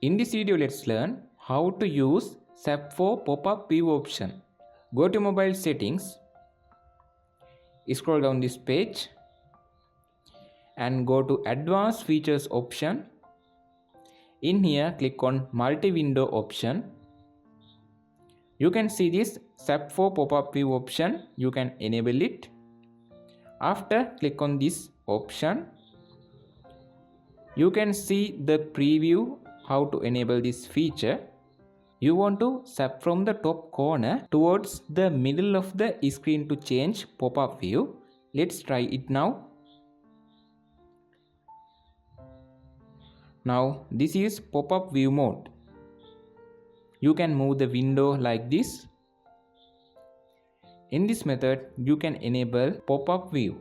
In this video, let's learn how to use SAP for pop-up view option. Go to mobile settings, scroll down this page and go to advanced features option. In here, click on multi-window option. You can see this SAP for pop-up view option. You can enable it. After click on this option, you can see the preview how to enable this feature. You want to swipe from the top corner towards the middle of the screen to change pop-up view. Let's try it now. Now this is pop-up view mode. You can move the window like this. In this method, you can enable pop-up view.